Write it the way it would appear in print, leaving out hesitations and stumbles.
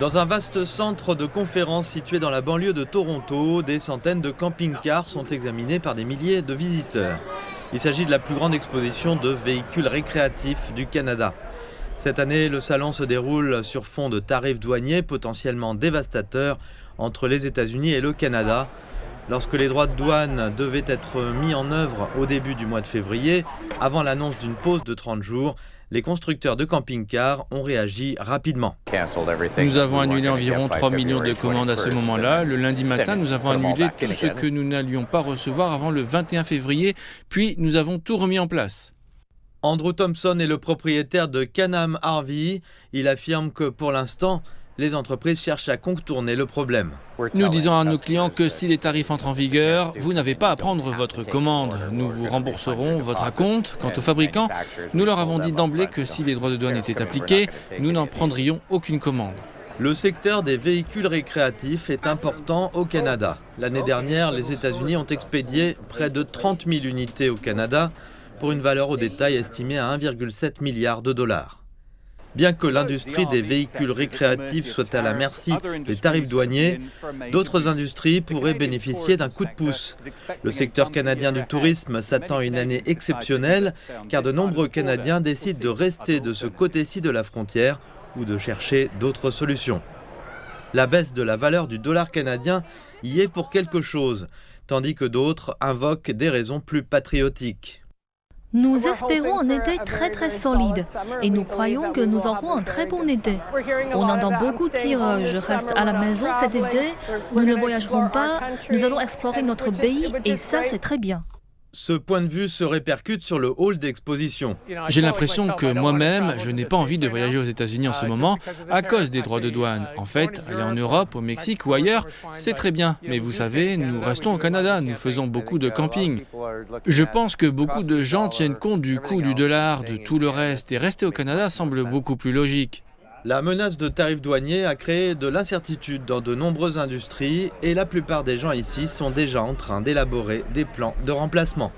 Dans un vaste centre de conférences situé dans la banlieue de Toronto, des centaines de camping-cars sont examinés par des milliers de visiteurs. Il s'agit de la plus grande exposition de véhicules récréatifs du Canada. Cette année, le salon se déroule sur fond de tarifs douaniers potentiellement dévastateurs entre les États-Unis et le Canada. Lorsque les droits de douane devaient être mis en œuvre au début du mois de février, avant l'annonce d'une pause de 30 jours, les constructeurs de camping-cars ont réagi rapidement. Nous avons annulé environ 3 millions de commandes à ce moment-là. Le lundi matin, nous avons annulé tout ce que nous n'allions pas recevoir avant le 21 février, puis nous avons tout remis en place. Andrew Thompson est le propriétaire de Can-Am RV. Il affirme que pour l'instant, les entreprises cherchent à contourner le problème. Nous disons à nos clients que si les tarifs entrent en vigueur, vous n'avez pas à prendre votre commande. Nous vous rembourserons votre acompte. Quant aux fabricants, nous leur avons dit d'emblée que si les droits de douane étaient appliqués, nous n'en prendrions aucune commande. Le secteur des véhicules récréatifs est important au Canada. L'année dernière, les États-Unis ont expédié près de 30 000 unités au Canada pour une valeur au détail estimée à 1,7 milliard de dollars. Bien que l'industrie des véhicules récréatifs soit à la merci des tarifs douaniers, d'autres industries pourraient bénéficier d'un coup de pouce. Le secteur canadien du tourisme s'attend à une année exceptionnelle car de nombreux Canadiens décident de rester de ce côté-ci de la frontière ou de chercher d'autres solutions. La baisse de la valeur du dollar canadien y est pour quelque chose, tandis que d'autres invoquent des raisons plus patriotiques. Nous espérons un été très solide et nous croyons que nous aurons un très bon été. On entend beaucoup dire « je reste à la maison cet été, nous ne voyagerons pas, nous allons explorer notre pays » et ça c'est très bien. Ce point de vue se répercute sur le hall d'exposition. J'ai l'impression que moi-même, je n'ai pas envie de voyager aux États-Unis en ce moment à cause des droits de douane. En fait, aller en Europe, au Mexique ou ailleurs, c'est très bien. Mais vous savez, nous restons au Canada, nous faisons beaucoup de camping. Je pense que beaucoup de gens tiennent compte du coût du dollar, de tout le reste, et rester au Canada semble beaucoup plus logique. La menace de tarifs douaniers a créé de l'incertitude dans de nombreuses industries et la plupart des gens ici sont déjà en train d'élaborer des plans de remplacement.